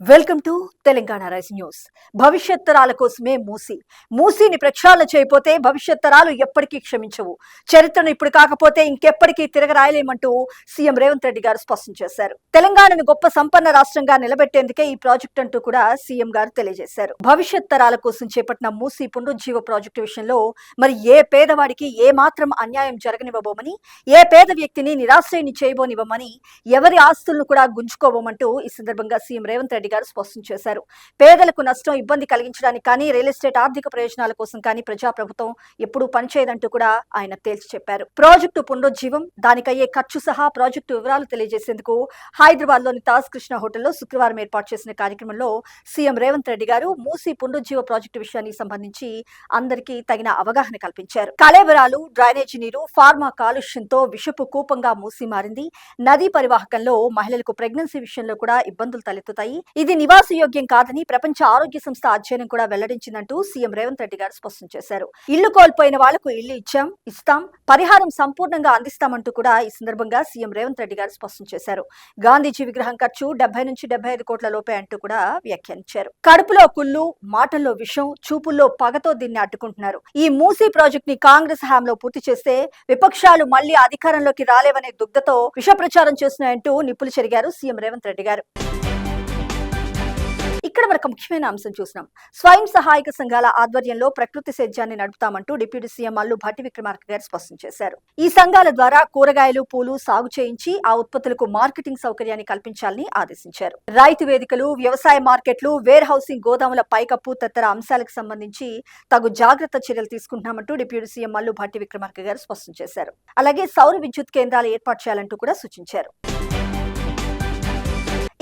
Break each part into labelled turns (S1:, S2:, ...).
S1: Welcome to Telangana rice news. భవిష్యత్ తరాల కోసమే మూసీని ప్రక్షాళన చేయకపోతే భవిష్యత్ తరాలు ఎప్పటికీ క్షమించవు. చరిత్రను ఇప్పుడు కాకపోతే ఇంకెప్పటికీ తిరగరాయలేమంటూ సీఎం రేవంత్ రెడ్డి గారు స్పష్టం చేశారు. తెలంగాణను గొప్ప సంపన్న రాష్ట్రంగా నిలబెట్టేందుకే ఈ ప్రాజెక్ట్ అంటూ కూడా సీఎం గారు తెలియజేశారు. భవిష్యత్ తరాల కోసం చేపట్టిన మూసీ పునరుజ్జీవ ప్రాజెక్టు విషయంలో మరి ఏ పేదవాడికి ఏ మాత్రం అన్యాయం జరగనివ్వబోమని, ఏ పేద వ్యక్తిని నిరాశ్రయని చేయబోనివ్వమని, ఎవరి ఆస్తులను కూడా గుంజుకోబోమంటూ ఈ సందర్భంగా సీఎం రేవంత్ రెడ్డి గారు స్పష్టం చేశారు. పేదలకు నష్టం ఇబ్బంది కలిగించడానికి కానీ, రియల్ ఎస్టేట్ ఆర్థిక ప్రయోజనాల కోసం కానీ ప్రజాప్రభుత్వం ఎప్పుడూ పనిచేయదంటూ కూడా ఆయన తేల్చి చెప్పారు. ప్రాజెక్టు పునరుజ్జీవం, దానికయ్యే ఖర్చు సహా ప్రాజెక్టు వివరాలు తెలియజేసేందుకు హైదరాబాద్ లోని తాజ్ కృష్ణ హోటల్లో శుక్రవారం ఏర్పాటు చేసిన కార్యక్రమంలో సీఎం రేవంత్ రెడ్డి గారు మూసీ పునరుజ్జీవ ప్రాజెక్టు విషయానికి సంబంధించి అందరికీ తగిన అవగాహన కల్పించారు. కళేబరాలు, డ్రైనేజీ నీరు, ఫార్మా కాలుష్యంతో విషపు కూపంగా మూసీ మారింది. నదీ పరివాహకంలో మహిళలకు ప్రెగ్నెన్సీ విషయంలో కూడా ఇబ్బందులు తలెత్తుతాయి. ఇది నివాసయోగ్యం కాదని ప్రపంచ ఆరోగ్య సంస్థ అధ్యయనం కూడా వెల్లడించిందంటూ సీఎం రేవంత్ రెడ్డి గారు స్పష్టం చేశారు. ఇల్లు కోల్పోయిన వాళ్లకు ఇల్లు ఇస్తాం, పరిహారం సంపూర్ణంగా అందిస్తామంటూ కూడా ఈ సందర్భంగా సీఎం రేవంత్ రెడ్డి గారు స్పష్టం చేశారు. గాంధీజీ విగ్రహం ఖర్చు 70 నుంచి 75 కోట్ల లోపే అంటూ కూడా వ్యాఖ్యానించారు. కడుపులో కుళ్ళు, మాటల్లో విషం, చూపుల్లో పగతో దీన్ని అడ్డుకుంటున్నారు. ఈ మూసీ ప్రాజెక్ట్ ని కాంగ్రెస్ హయాంలో పూర్తి చేస్తే విపక్షాలు మళ్లీ అధికారంలోకి రాలేవనే దుగ్ధతో విష ప్రచారం చేస్తున్నాయంటూ నిప్పులు చెరిగారు సీఎం రేవంత్ రెడ్డి గారు. ఇక్కడ మనకు ముఖ్యమైన అంశం చూసినాం. స్వయం సహాయక సంఘాల ఆధ్వర్యంలో ప్రకృతి సేద్యాన్ని నడుపుతామంటూ డిప్యూటీ సీఎం అల్లు భట్టి విక్రమార్క గారు స్పష్టం చేశారు. ఈ సంఘాల ద్వారా కూరగాయలు, పూలు సాగు చేయించి ఆ ఉత్పత్తులకు మార్కెటింగ్ సౌకర్యాన్ని కల్పించాలని ఆదేశించారు. రైతు వేదికలు, వ్యవసాయ మార్కెట్లు, వేర్ హౌసింగ్ గోదాముల పైకప్పు తదితర అంశాలకు సంబంధించి తగు జాగ్రత్త చర్యలు తీసుకుంటున్నామంటూ డిప్యూటీ సీఎం అల్లు భట్టి విక్రమార్క గారు స్పష్టం చేశారు. అలాగే సౌర విద్యుత్ కేంద్రాలు ఏర్పాటు చేయాలంటూ కూడా సూచించారు.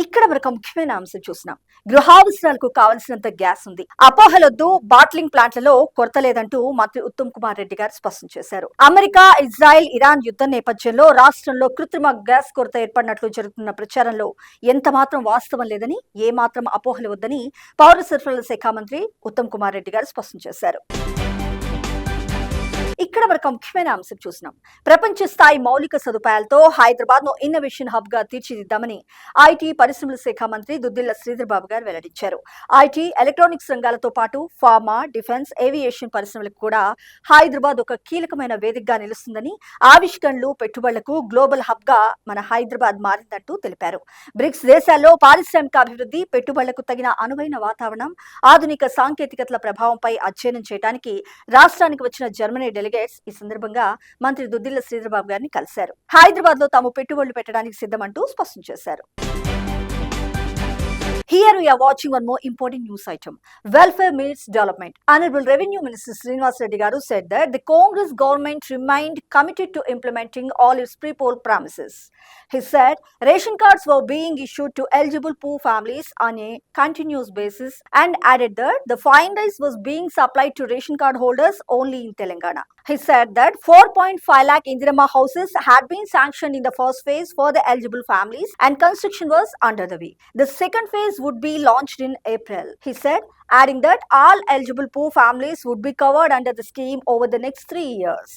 S1: ఇక్కడ మనకు ముఖ్యమైన అంశం చూసినాం. గృహావసరాలకు కావలసినంత గ్యాస్ ఉంది, అపోహలొద్దు, బాట్లింగ్ ప్లాంట్లలో కొరత లేదంటూ మంత్రి ఉత్తమ్ కుమార్ రెడ్డి గారు స్పష్టం చేశారు. అమెరికా, ఇజ్రాయెల్, ఇరాన్ యుద్ధం నేపథ్యంలో రాష్ట్రంలో కృత్రిమ గ్యాస్ కొరత ఏర్పడినట్లు జరుగుతున్న ప్రచారంలో ఎంత మాత్రం వాస్తవం లేదని, ఏ మాత్రం అపోహలు వద్దని పౌర సరఫరాల శాఖ మంత్రి ఉత్తమ్ కుమార్ రెడ్డి గారు స్పష్టం చేశారు. ఇక్కడ మనకు ముఖ్యమైన అంశం చూసినాం. ప్రపంచ స్థాయి మౌలిక సదుపాయాలతో హైదరాబాద్ ను ఇన్నోవేషన్ హబ్ గా తీర్చిదిద్దామని ఐటీ పరిశ్రమల శాఖ మంత్రి దుద్దిళ్ల శ్రీధర్ బాబు గారు వెల్లడించారు. ఐటీ, ఎలక్ట్రానిక్స్ రంగాలతో పాటు ఫార్మా, డిఫెన్స్, ఏవియేషన్ పరిశ్రమలకు కూడా హైదరాబాద్ ఒక కీలకమైన వేదికగా నిలుస్తుందని, ఆవిష్కరణలు, పెట్టుబడులకు గ్లోబల్ హబ్ గా మన హైదరాబాద్ మారిందంటూ తెలిపారు. బ్రిక్స్ దేశాల్లో పారిశ్రామిక అభివృద్ధి, పెట్టుబడులకు తగిన అనువైన వాతావరణం, ఆధునిక సాంకేతికతల ప్రభావంపై అధ్యయనం చేయడానికి రాష్ట్రానికి వచ్చిన జర్మనీ డెలిగేట్స్ ఈ సందర్భంగా మంత్రి దుద్దిళ్ల శ్రీధర్ బాబు గారిని కలిశారు. హైదరాబాద్ లో తాము పెట్టుబడులు పెట్టడానికి సిద్ధమంటూ స్పష్టం చేశారు. Here we are watching one more important news item. Welfare meets development. Honorable Revenue Minister Srinivas Reddy Garu said that the Congress government remained committed to implementing all its pre-poll promises. He said ration cards were being issued to eligible poor families on a continuous basis and added that the fine rice was being supplied to ration card holders only in Telangana. He said that 4.5 lakh Indirama houses had been sanctioned in the first phase for the eligible families and construction was under the way. The second phase would be launched in April. He said, adding that all eligible poor families would be covered under the scheme over the next 3 years.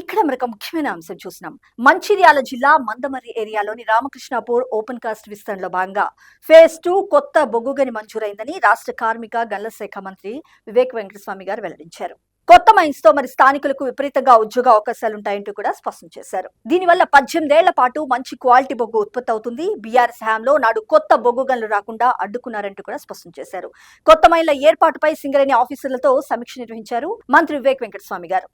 S1: ఇక్కడ మనకు ముఖ్యమైన అంశం చూసినాం. మంచిర్యాల జిల్లా Mandamarri ఏరియాలోని Ramakrishnapur open cast విస్తరణలో భాగంగా phase 2 కొత్త బొగ్గుగని మంజూరైందని రాష్ట్ర కార్మిక గనుల శాఖ మంత్రి వివేక్ వెంకటస్వామి గారు వెల్లడించారు. కొత్త మైన్స్ తో మరి స్థానికులకు విపరీతంగా ఉద్యోగ అవకాశాలుంటాయంటూ కూడా స్పష్టం చేశారు. దీనివల్ల 18 ఏళ్ల పాటు మంచి క్వాలిటీ బొగ్గు ఉత్పత్తి అవుతుంది. బీఆర్ఎస్ హయాంలో నాడు కొత్త బొగ్గు గనులు రాకుండా అడ్డుకున్నారంటూ కూడా స్పష్టం చేశారు. కొత్త మైన్ల ఏర్పాటుపై సింగరేణి ఆఫీసర్లతో సమీక్ష నిర్వహించారు మంత్రి వివేక్ వెంకటస్వామి గారు.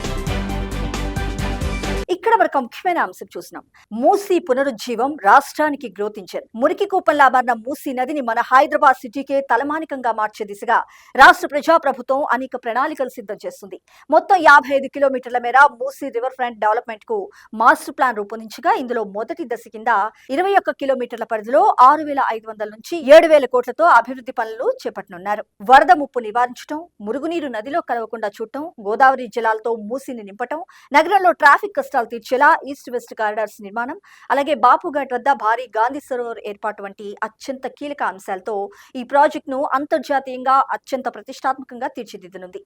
S1: ఇక్కడ మనకు ముఖ్యమైన అంశం చూసినాం. మూసీ పునరుజ్జీవం రాష్ట్రానికి గ్రోత్ ఇంజన్. మురికి కూపంలా మారిన మూసీ నదిని మన హైదరాబాద్ సిటీకే తలమానికంగా మార్చే దిశగా రాష్ట్ర ప్రజాప్రభుత్వం అనేక ప్రణాళికలు సిద్ధం చేస్తుంది. మొత్తం 55 కిలోమీటర్ల మేర మూసీ రివర్ ఫ్రంట్ డెవలప్మెంట్ కు మాస్టర్ ప్లాన్ రూపొందించగా ఇందులో మొదటి దశ కింద 21 కిలోమీటర్ల పరిధిలో 6,500 నుంచి 7,000 కోట్లతో అభివృద్ధి పనులు చేపట్టనున్నారు. వరద ముప్పు నివారించడం, మురుగునీరు నదిలో కలవకుండా చూడటం, గోదావరి జలాలతో మూసీని నింపటం, నగరంలో ట్రాఫిక్ కష్టాలు తీర్చేలా ఈస్ట్ వెస్ట్ కారిడార్స్ నిర్మాణం, అలాగే బాపుఘాట్ వద్ద భారీ గాంధీ సరోవర్ ఏర్పాటు వంటి అత్యంత కీలక అంశాలతో ఈ ప్రాజెక్టును అంతర్జాతీయంగా అత్యంత ప్రతిష్టాత్మకంగా తీర్చిదిద్దనుంది.